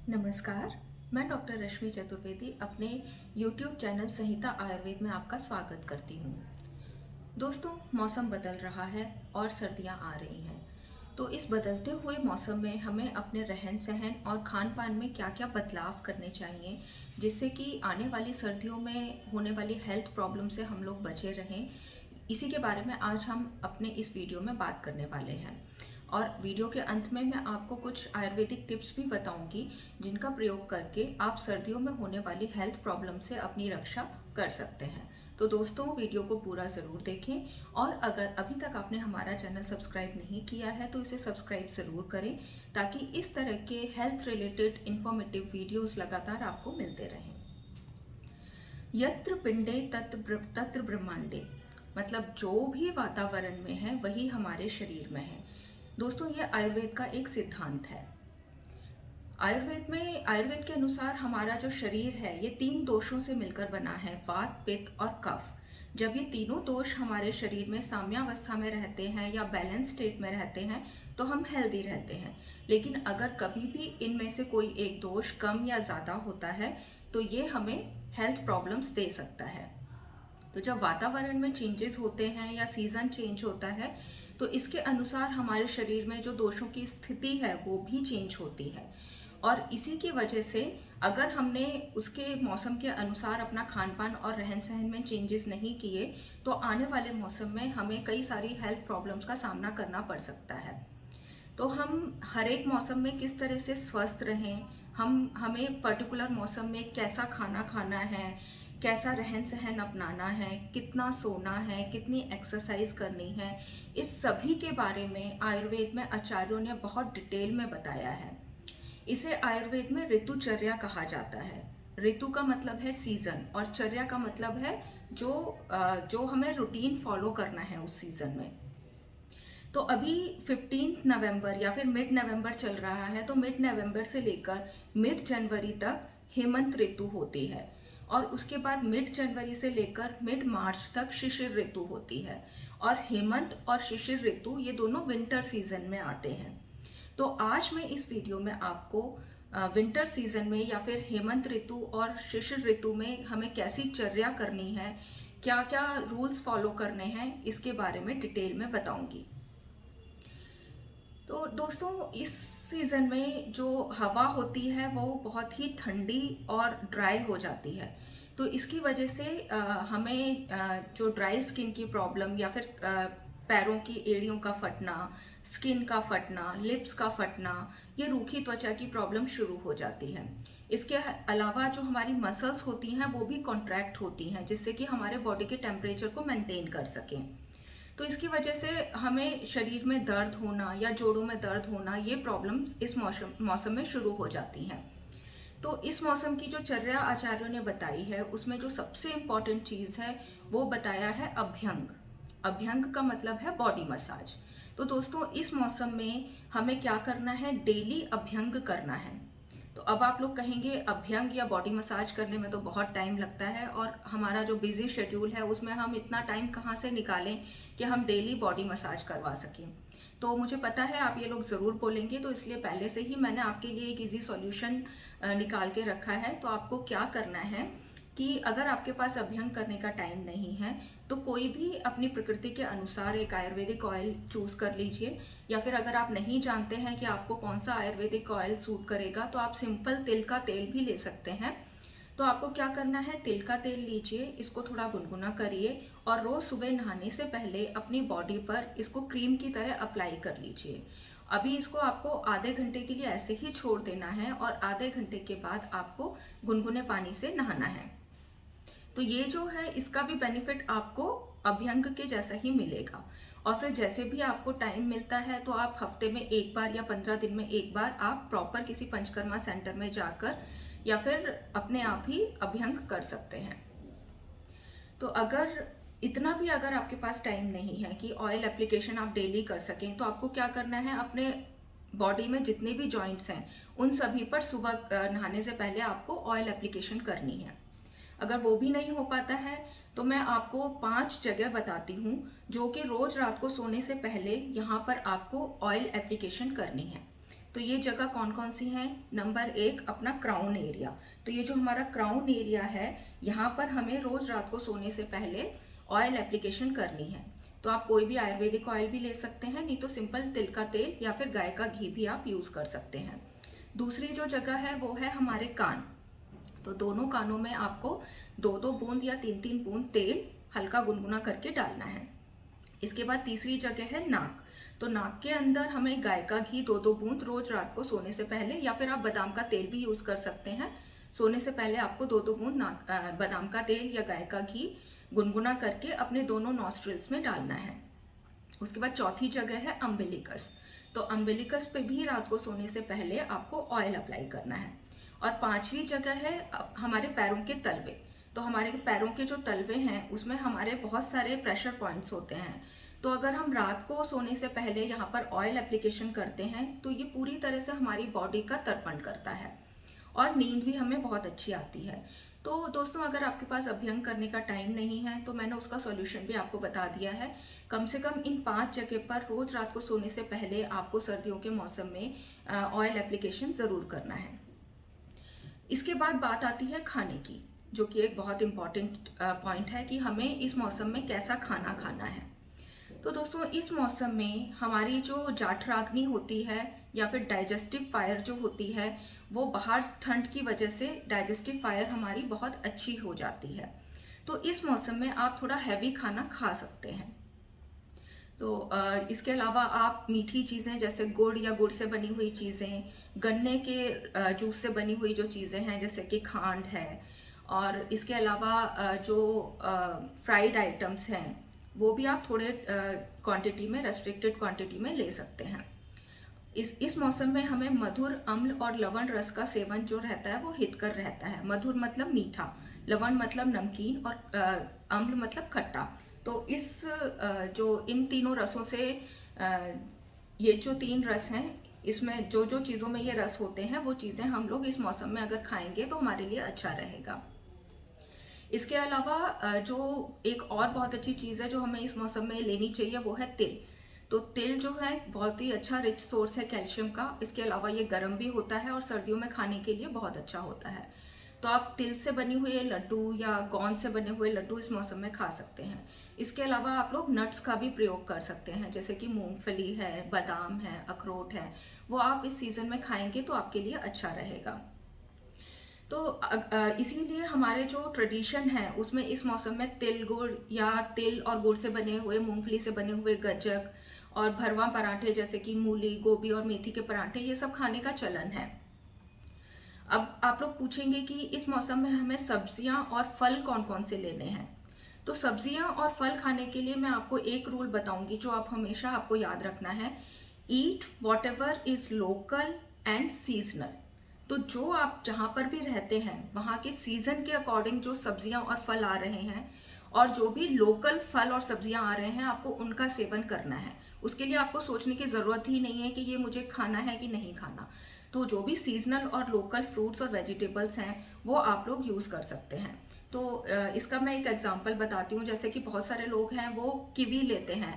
नमस्कार। मैं डॉक्टर रश्मि चतुर्वेदी अपने YouTube चैनल संहिता आयुर्वेद में आपका स्वागत करती हूँ। दोस्तों, मौसम बदल रहा है और सर्दियाँ आ रही हैं। तो इस बदलते हुए मौसम में हमें अपने रहन-सहन और खान-पान में क्या-क्या बदलाव करने चाहिए, जिससे कि आने वाली सर्दियों में होने वाली हेल्थ प्रॉब्लम से हम लोग बचे रहें। इसी के बारे में आज हम अपने इस वीडियो में बात करने वाले हैं। और वीडियो के अंत में मैं आपको कुछ आयुर्वेदिक टिप्स भी बताऊंगी, जिनका प्रयोग करके आप सर्दियों में होने वाली हेल्थ प्रॉब्लम से अपनी रक्षा कर सकते हैं। तो दोस्तों, वीडियो को पूरा ज़रूर देखें और अगर अभी तक आपने हमारा चैनल सब्सक्राइब नहीं किया है तो इसे सब्सक्राइब ज़रूर करें, ताकि इस तरह के हेल्थ रिलेटेड इंफॉर्मेटिव वीडियोस लगातार आपको मिलते रहें। यत्र पिंडे तत्र ब्रह्मांडे, मतलब जो भी वातावरण में है वही हमारे शरीर में है। दोस्तों, ये आयुर्वेद का एक सिद्धांत है। आयुर्वेद के अनुसार हमारा जो शरीर है ये 3 दोषों से मिलकर बना है, वात, पित्त और कफ। जब ये तीनों दोष हमारे शरीर में साम्यावस्था में रहते हैं या बैलेंस स्टेट में रहते हैं तो हम हेल्दी रहते हैं। लेकिन अगर कभी भी इनमें से कोई एक दोष कम या ज़्यादा होता है तो ये हमें हेल्थ प्रॉब्लम्स दे सकता है। तो जब वातावरण में चेंजेस होते हैं या सीजन चेंज होता है तो इसके अनुसार हमारे शरीर में जो दोषों की स्थिति है वो भी चेंज होती है। और इसी की वजह से अगर हमने उसके मौसम के अनुसार अपना खान पान और रहन सहन में चेंजेस नहीं किए तो आने वाले मौसम में हमें कई सारी हेल्थ प्रॉब्लम्स का सामना करना पड़ सकता है। तो हम हर एक मौसम में किस तरह से स्वस्थ रहें, हमें पर्टिकुलर मौसम में कैसा खाना खाना है, कैसा रहन सहन अपनाना है, कितना सोना है, कितनी एक्सरसाइज करनी है, इस सभी के बारे में आयुर्वेद में आचार्यों ने बहुत डिटेल में बताया है। इसे आयुर्वेद में ऋतुचर्या कहा जाता है। ऋतु का मतलब है सीजन और चर्या का मतलब है जो हमें रूटीन फॉलो करना है उस सीजन में। तो अभी 15 नवंबर या फिर मिड नवंबर चल रहा है, तो मिड नवंबर से लेकर मिड जनवरी तक हेमंत ऋतु होती है और उसके बाद मिड जनवरी से लेकर मिड मार्च तक शिशिर ऋतु होती है। और हेमंत और शिशिर ऋतु ये दोनों विंटर सीजन में आते हैं। तो आज मैं इस वीडियो में आपको विंटर सीजन में या फिर हेमंत ऋतु और शिशिर ऋतु में हमें कैसी चर्या करनी है, क्या क्या रूल्स फॉलो करने हैं, इसके बारे में डिटेल में बताऊंगी। तो दोस्तों, इस सीज़न में जो हवा होती है वो बहुत ही ठंडी और ड्राई हो जाती है। तो इसकी वजह से हमें जो ड्राई स्किन की प्रॉब्लम या फिर पैरों की एड़ियों का फटना, स्किन का फटना, लिप्स का फटना, ये रूखी त्वचा की प्रॉब्लम शुरू हो जाती है। इसके अलावा जो हमारी मसल्स होती हैं वो भी कॉन्ट्रैक्ट होती हैं, जिससे कि हमारे बॉडी के टेम्परेचर को मेंटेन कर सकें। तो इसकी वजह से हमें शरीर में दर्द होना या जोड़ों में दर्द होना, ये प्रॉब्लम इस मौसम में शुरू हो जाती हैं। तो इस मौसम की जो चर्या आचार्यों ने बताई है उसमें जो सबसे इम्पॉर्टेंट चीज़ है वो बताया है अभ्यंग। अभ्यंग का मतलब है बॉडी मसाज। तो दोस्तों, इस मौसम में हमें क्या करना है, डेली अभ्यंग करना है। तो अब आप लोग कहेंगे अभ्यंग या बॉडी मसाज करने में तो बहुत टाइम लगता है और हमारा जो बिजी शेड्यूल है उसमें हम इतना टाइम कहाँ से निकालें कि हम डेली बॉडी मसाज करवा सकें। तो मुझे पता है आप ये लोग ज़रूर बोलेंगे, तो इसलिए पहले से ही मैंने आपके लिए एक इजी सॉल्यूशन निकाल के रखा है। तो आपको क्या करना है कि अगर आपके पास अभ्यंग करने का टाइम नहीं है तो कोई भी अपनी प्रकृति के अनुसार एक आयुर्वेदिक ऑयल चूज कर लीजिए, या फिर अगर आप नहीं जानते हैं कि आपको कौन सा आयुर्वेदिक ऑयल सूट करेगा तो आप सिंपल तिल का तेल भी ले सकते हैं। तो आपको क्या करना है, तिल का तेल लीजिए, इसको थोड़ा गुनगुना करिए और रोज सुबह नहाने से पहले अपनी बॉडी पर इसको क्रीम की तरह अप्लाई कर लीजिए। अभी इसको आपको आधे घंटे के लिए ऐसे ही छोड़ देना है और आधे घंटे के बाद आपको गुनगुने पानी से नहाना है। तो ये जो है इसका भी बेनिफिट आपको अभ्यंग के जैसा ही मिलेगा। और फिर जैसे भी आपको टाइम मिलता है तो आप हफ्ते में एक बार या 15 दिन में एक बार आप प्रॉपर किसी पंचकर्मा सेंटर में जाकर या फिर अपने आप ही अभ्यंग कर सकते हैं। तो अगर आपके पास टाइम नहीं है कि ऑयल एप्लीकेशन आप डेली कर सकें तो आपको क्या करना है, अपने बॉडी में जितने भी जॉइंट्स हैं उन सभी पर सुबह नहाने से पहले आपको ऑयल एप्लीकेशन करनी है। अगर वो भी नहीं हो पाता है तो मैं आपको 5 जगह बताती हूँ जो कि रोज रात को सोने से पहले यहाँ पर आपको ऑयल एप्लीकेशन करनी है। तो ये जगह कौन कौन सी हैं? नंबर 1 अपना क्राउन एरिया। तो ये जो हमारा क्राउन एरिया है, यहाँ पर हमें रोज रात को सोने से पहले ऑयल एप्लीकेशन करनी है। तो आप कोई भी आयुर्वेदिक ऑयल भी ले सकते हैं, नहीं तो सिंपल तिल का तेल या फिर गाय का घी भी आप यूज कर सकते हैं। दूसरी जो जगह है वो है हमारे कान। तो दोनों कानों में आपको 2-2 बूंद या 3-3 बूंद तेल हल्का गुनगुना करके डालना है। इसके बाद तीसरी जगह है नाक। तो नाक के अंदर हमें गाय का घी 2-2 बूंद रोज रात को सोने से पहले, या फिर आप बादाम का तेल भी यूज कर सकते हैं। सोने से पहले आपको 2-2 बूंद बादाम का तेल या गाय का घी गुनगुना करके अपने दोनों नॉस्ट्रिल्स में डालना है। उसके बाद चौथी जगह है अम्बिलिकस। तो अम्बिलिकस पे भी रात को सोने से पहले आपको ऑयल अप्लाई करना है। और पांचवी जगह है हमारे पैरों के तलवे। तो हमारे पैरों के जो तलवे हैं उसमें हमारे बहुत सारे प्रेशर पॉइंट्स होते हैं। तो अगर हम रात को सोने से पहले यहाँ पर ऑयल एप्लीकेशन करते हैं तो ये पूरी तरह से हमारी बॉडी का तर्पण करता है और नींद भी हमें बहुत अच्छी आती है। तो दोस्तों, अगर आपके पास अभ्यंग करने का टाइम नहीं है तो मैंने उसका सॉल्यूशन भी आपको बता दिया है। कम से कम इन 5 जगह पर रोज रात को सोने से पहले आपको सर्दियों के मौसम में ऑयल एप्लीकेशन ज़रूर करना है। इसके बाद बात आती है खाने की, जो कि एक बहुत इम्पॉर्टेंट पॉइंट है कि हमें इस मौसम में कैसा खाना खाना है। तो दोस्तों, इस मौसम में हमारी जो जाठराग्नि होती है या फिर डाइजेस्टिव फायर जो होती है, वो बाहर ठंड की वजह से डाइजेस्टिव फायर हमारी बहुत अच्छी हो जाती है। तो इस मौसम में आप थोड़ा हैवी खाना खा सकते हैं। तो इसके अलावा आप मीठी चीज़ें जैसे गुड़ या गुड़ से बनी हुई चीज़ें, गन्ने के जूस से बनी हुई जो चीज़ें हैं जैसे कि खांड है, और इसके अलावा जो फ्राइड आइटम्स हैं वो भी आप थोड़े क्वांटिटी में, रेस्ट्रिक्टेड क्वांटिटी में ले सकते हैं। इस मौसम में हमें मधुर, अम्ल और लवण रस का सेवन जो रहता है वो हितकर रहता है। मधुर मतलब मीठा, लवण मतलब नमकीन और अम्ल मतलब खट्टा। तो जो इन तीनों रसों से ये जो 3 रस हैं, इसमें जो जो चीज़ों में ये रस होते हैं वो चीज़ें हम लोग इस मौसम में अगर खाएंगे तो हमारे लिए अच्छा रहेगा। इसके अलावा जो एक और बहुत अच्छी चीज़ है जो हमें इस मौसम में लेनी चाहिए वो है तिल। तो तिल जो है बहुत ही अच्छा रिच सोर्स है कैल्शियम का। इसके अलावा ये गर्म भी होता है और सर्दियों में खाने के लिए बहुत अच्छा होता है। तो आप तिल से बनी हुई लड्डू या गोंद से बने हुए लड्डू इस मौसम में खा सकते हैं। इसके अलावा आप लोग नट्स का भी प्रयोग कर सकते हैं, जैसे कि मूंगफली है, बादाम है, अखरोट है। वो आप इस सीजन में खाएंगे तो आपके लिए अच्छा रहेगा। तो इसीलिए हमारे जो ट्रेडिशन है उसमें इस मौसम में तिल गुड़ या तिल और गुड़ से बने हुए, मूंगफली से बने हुए गज्जक और भरवा पराठे जैसे कि मूली, गोभी और मेथी के पराठे, ये सब खाने का चलन है। अब आप लोग पूछेंगे कि इस मौसम में हमें सब्जियां और फल कौन कौन से लेने हैं। तो सब्जियां और फल खाने के लिए मैं आपको एक रूल बताऊंगी जो आप हमेशा आपको याद रखना है। Eat what ever is local and seasonal. तो जो आप जहाँ पर भी रहते हैं वहाँ के सीजन के अकॉर्डिंग जो सब्जियां और फल आ रहे हैं, और जो भी लोकल फल और सब्जियां आ रहे हैं, आपको उनका सेवन करना है। उसके लिए आपको सोचने की ज़रूरत ही नहीं है कि ये मुझे खाना है कि नहीं खाना। तो जो भी सीजनल और लोकल फ्रूट्स और वेजिटेबल्स हैं वो आप लोग यूज़ कर सकते हैं। तो इसका मैं एक एग्जांपल बताती हूँ। जैसे कि बहुत सारे लोग हैं वो कीवी लेते हैं,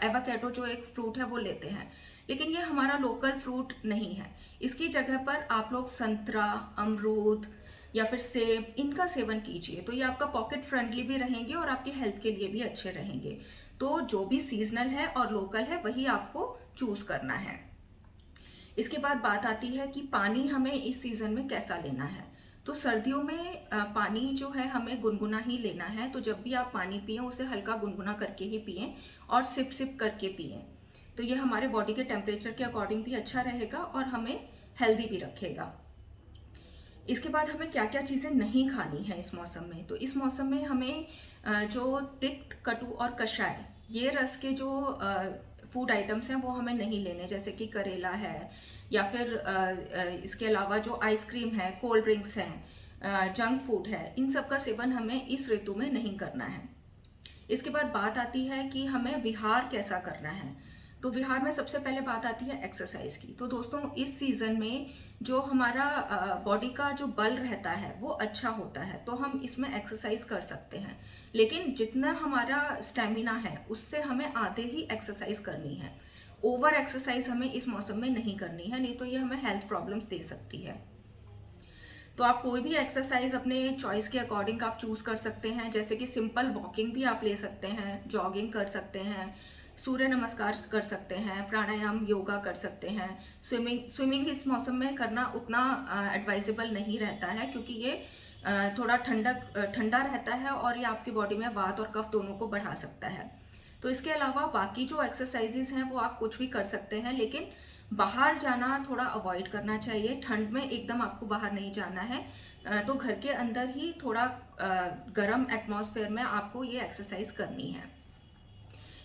एवोकाडो जो एक फ्रूट है वो लेते हैं, लेकिन ये हमारा लोकल फ्रूट नहीं है। इसकी जगह पर आप लोग संतरा, अमरूद या फिर सेब, इनका सेवन कीजिए। तो ये आपका पॉकेट फ्रेंडली भी रहेंगे और आपकी हेल्थ के लिए भी अच्छे रहेंगे। तो जो भी सीजनल है और लोकल है वही आपको चूज करना है। इसके बाद बात आती है कि पानी हमें इस सीजन में कैसा लेना है। तो सर्दियों में पानी जो है हमें गुनगुना ही लेना है। तो जब भी आप पानी पिएं उसे हल्का गुनगुना करके ही पिएं और सिप सिप करके पिएं। तो ये हमारे बॉडी के टेम्परेचर के अकॉर्डिंग भी अच्छा रहेगा और हमें हेल्दी भी रखेगा। इसके बाद हमें क्या क्या चीज़ें नहीं खानी है इस मौसम में। तो इस मौसम में हमें जो तिक्त, कटु और कषाय, ये रस के जो फूड आइटम्स हैं वो हमें नहीं लेने, जैसे कि करेला है या फिर इसके अलावा जो आइसक्रीम है, कोल्ड ड्रिंक्स हैं, जंक फूड है, इन सब का सेवन हमें इस ऋतु में नहीं करना है। इसके बाद बात आती है कि हमें विहार कैसा करना है। तो विहार में सबसे पहले बात आती है एक्सरसाइज की। तो दोस्तों, इस सीजन में जो हमारा बॉडी का जो बल रहता है वो अच्छा होता है, तो हम इसमें एक्सरसाइज कर सकते हैं। लेकिन जितना हमारा स्टेमिना है उससे हमें आधे ही एक्सरसाइज करनी है। ओवर एक्सरसाइज हमें इस मौसम में नहीं करनी है, नहीं तो ये हमें हेल्थ प्रॉब्लम्स दे सकती है। तो आप कोई भी एक्सरसाइज अपने चॉइस के अकॉर्डिंग आप चूज कर सकते हैं, जैसे कि सिंपल वॉकिंग भी आप ले सकते हैं, जॉगिंग कर सकते हैं, सूर्य नमस्कार कर सकते हैं, प्राणायाम योगा कर सकते हैं। स्विमिंग इस मौसम में करना उतना एडवाइजेबल नहीं रहता है, क्योंकि ये थोड़ा ठंडा रहता है और ये आपकी बॉडी में वात और कफ दोनों को बढ़ा सकता है। तो इसके अलावा बाकी जो एक्सरसाइजेज हैं वो आप कुछ भी कर सकते हैं, लेकिन बाहर जाना थोड़ा अवॉइड करना चाहिए। ठंड में एकदम आपको बाहर नहीं जाना है, तो घर के अंदर ही थोड़ा गर्म एटमॉस्फेयर में आपको ये एक्सरसाइज करनी है।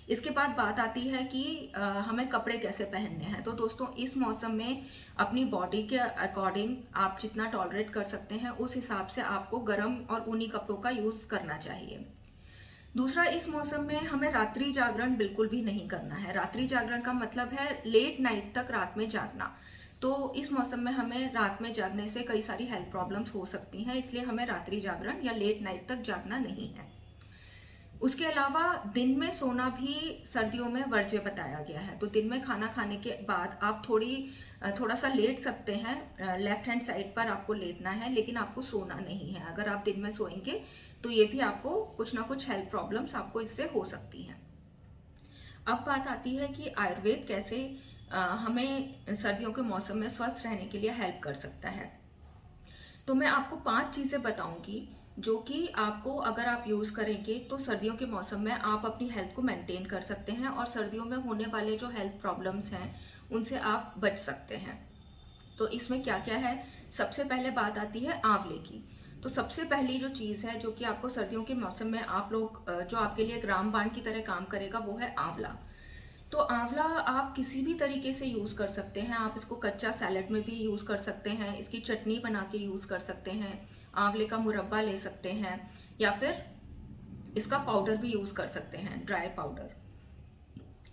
इसके बाद बात आती है कि हमें कपड़े कैसे पहनने हैं। तो दोस्तों, इस मौसम में अपनी बॉडी के अकॉर्डिंग आप जितना टॉलरेट कर सकते हैं उस हिसाब से आपको गर्म और ऊनी कपड़ों का यूज़ करना चाहिए। दूसरा, इस मौसम में हमें रात्रि जागरण बिल्कुल भी नहीं करना है। रात्रि जागरण का मतलब है लेट नाइट तक रात में जागना। तो इस मौसम में हमें रात में जागने से कई सारी हेल्थ प्रॉब्लम्स हो सकती हैं, इसलिए हमें रात्रि जागरण या लेट नाइट तक जागना नहीं है। उसके अलावा दिन में सोना भी सर्दियों में वर्ज्य बताया गया है। तो दिन में खाना खाने के बाद आप थोड़ा सा लेट सकते हैं, लेफ्ट हैंड साइड पर आपको लेटना है, लेकिन आपको सोना नहीं है। अगर आप दिन में सोएंगे तो ये भी आपको कुछ ना कुछ हेल्थ प्रॉब्लम्स आपको इससे हो सकती हैं। अब बात आती है कि आयुर्वेद कैसे हमें सर्दियों के मौसम में स्वस्थ रहने के लिए हेल्प कर सकता है। तो मैं आपको 5 चीज़ें बताऊंगी जो कि आपको अगर आप यूज़ करेंगे तो सर्दियों के मौसम में आप अपनी हेल्थ को मेंटेन कर सकते हैं और सर्दियों में होने वाले जो हेल्थ प्रॉब्लम्स हैं उनसे आप बच सकते हैं। तो इसमें क्या क्या है? सबसे पहले बात आती है आंवले की। तो सबसे पहली जो चीज़ है जो कि आपको सर्दियों के मौसम में आप लोग जो आपके लिए एक रामबाण की तरह काम करेगा वो है आंवला। तो आंवला आप किसी भी तरीके से यूज़ कर सकते हैं। आप इसको कच्चा सैलेड में भी यूज़ कर सकते हैं, इसकी चटनी बना के यूज़ कर सकते हैं, आंवले का मुरब्बा ले सकते हैं, या फिर इसका पाउडर भी यूज़ कर सकते हैं, ड्राई पाउडर।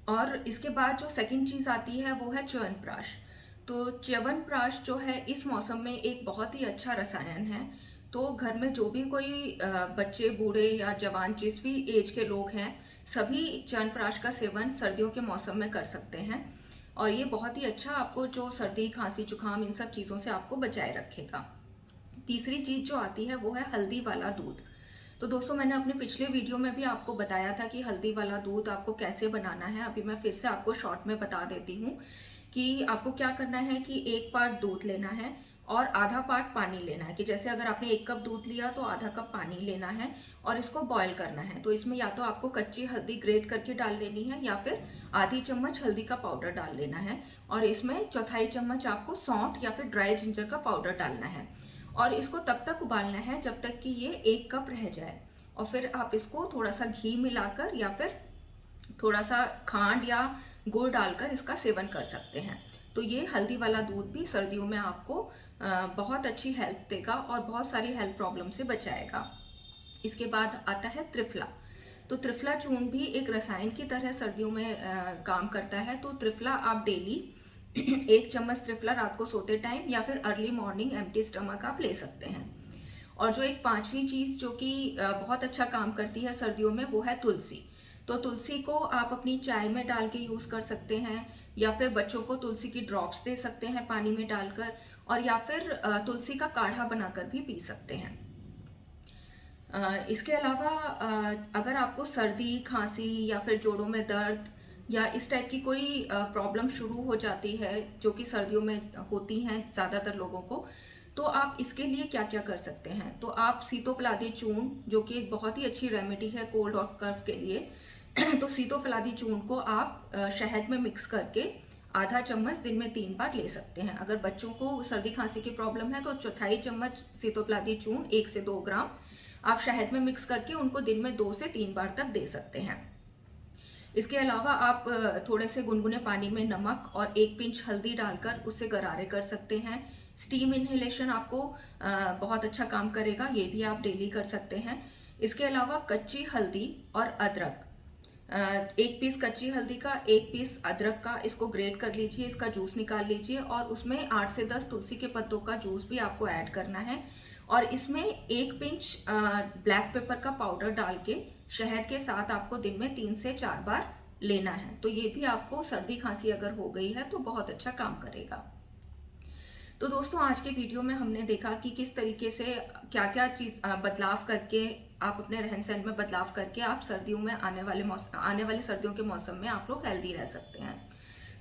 और इसके बाद जो सेकंड चीज़ आती है वो है च्यवनप्राश। तो च्यवनप्राश जो है इस मौसम में एक बहुत ही अच्छा रसायन है। तो घर में जो भी कोई बच्चे, बूढ़े या जवान, जिस भी एज के लोग हैं, सभी च्यवनप्राश का सेवन सर्दियों के मौसम में कर सकते हैं। और ये बहुत ही अच्छा आपको जो सर्दी, खांसी, जुकाम, इन सब चीज़ों से आपको बचाए रखेगा। तीसरी चीज़ जो आती है वो है हल्दी वाला दूध। तो दोस्तों, मैंने अपने पिछले वीडियो में भी आपको बताया था कि हल्दी वाला दूध आपको कैसे बनाना है। अभी मैं फिर से आपको शॉर्ट में बता देती हूँ कि आपको क्या करना है कि 1 पार्ट दूध लेना है और आधा पार्ट पानी लेना है। कि जैसे अगर आपने 1 कप दूध लिया तो आधा कप पानी लेना है और इसको बॉईल करना है। तो इसमें या तो आपको कच्ची हल्दी ग्रेट करके डाल लेनी है या फिर आधी चम्मच हल्दी का पाउडर डाल लेना है, और इसमें चौथाई चम्मच आपको सौंठ या फिर ड्राई जिंजर का पाउडर डालना है। और इसको तब तक उबालना है जब तक कि ये 1 कप रह जाए। और फिर आप इसको थोड़ा सा घी मिलाकर या फिर थोड़ा सा खांड या गुड़ डालकर इसका सेवन कर सकते हैं। तो ये हल्दी वाला दूध भी सर्दियों में आपको बहुत अच्छी हेल्थ देगा और बहुत सारी हेल्थ प्रॉब्लम से बचाएगा। इसके बाद आता है त्रिफला। तो त्रिफला चूर्ण भी एक रसायन की तरह सर्दियों में काम करता है। तो त्रिफला आप डेली 1 चम्मच त्रिफला रात को सोते टाइम या फिर अर्ली मॉर्निंग एम्प्टी स्टमक आप ले सकते हैं। और जो एक 5वीं चीज़ जो कि बहुत अच्छा काम करती है सर्दियों में वो है तुलसी। तो तुलसी को आप अपनी चाय में डाल के यूज़ कर सकते हैं, या फिर बच्चों को तुलसी की ड्रॉप्स दे सकते हैं पानी में डालकर, और या फिर तुलसी का काढ़ा बनाकर भी पी सकते हैं। इसके अलावा अगर आपको सर्दी, खांसी या फिर जोड़ों में दर्द या इस टाइप की कोई प्रॉब्लम शुरू हो जाती है जो कि सर्दियों में होती हैं ज़्यादातर लोगों को, तो आप इसके लिए क्या क्या कर सकते हैं? तो आप सीतोपलादी चूर्ण, जो कि एक बहुत ही अच्छी रेमेडी है कोल्ड और कफ के लिए, तो सीतोपलादी चूर्ण को आप शहद में मिक्स करके आधा चम्मच दिन में 3 बार ले सकते हैं। अगर बच्चों को सर्दी खांसी की प्रॉब्लम है तो चौथाई चम्मच सीतोपलादी चूर्ण 1 से 2 ग्राम आप शहद में मिक्स करके उनको दिन में 2 से 3 बार तक दे सकते हैं। इसके अलावा आप थोड़े से गुनगुने पानी में नमक और 1 पिंच हल्दी डालकर उससे गरारे कर सकते हैं। स्टीम इन्हेलेशन आपको बहुत अच्छा काम करेगा, ये भी आप डेली कर सकते हैं। इसके अलावा कच्ची हल्दी और अदरक, 1 पीस कच्ची हल्दी का, 1 पीस अदरक का, इसको ग्रेट कर लीजिए, इसका जूस निकाल लीजिए और उसमें 8 से 10 तुलसी के पत्तों का जूस भी आपको ऐड करना है। और इसमें 1 पिंच ब्लैक पेपर का पाउडर डाल के शहद के साथ आपको दिन में 3 से 4 बार लेना है। तो ये भी आपको सर्दी खांसी अगर हो गई है तो बहुत अच्छा काम करेगा। तो दोस्तों आज के वीडियो में हमने देखा कि किस तरीके से क्या क्या चीज बदलाव करके आप अपने रहन सहन में बदलाव करके आप सर्दियों में आने वाली सर्दियों के मौसम में आप लोग हेल्दी रह सकते हैं।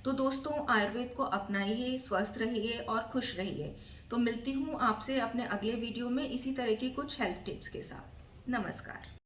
तो दोस्तों आयुर्वेद को अपनाइए, स्वस्थ रहिए और खुश रहिए। तो मिलती हूँ आपसे अपने अगले वीडियो में इसी तरह की कुछ हेल्थ टिप्स के साथ। नमस्कार।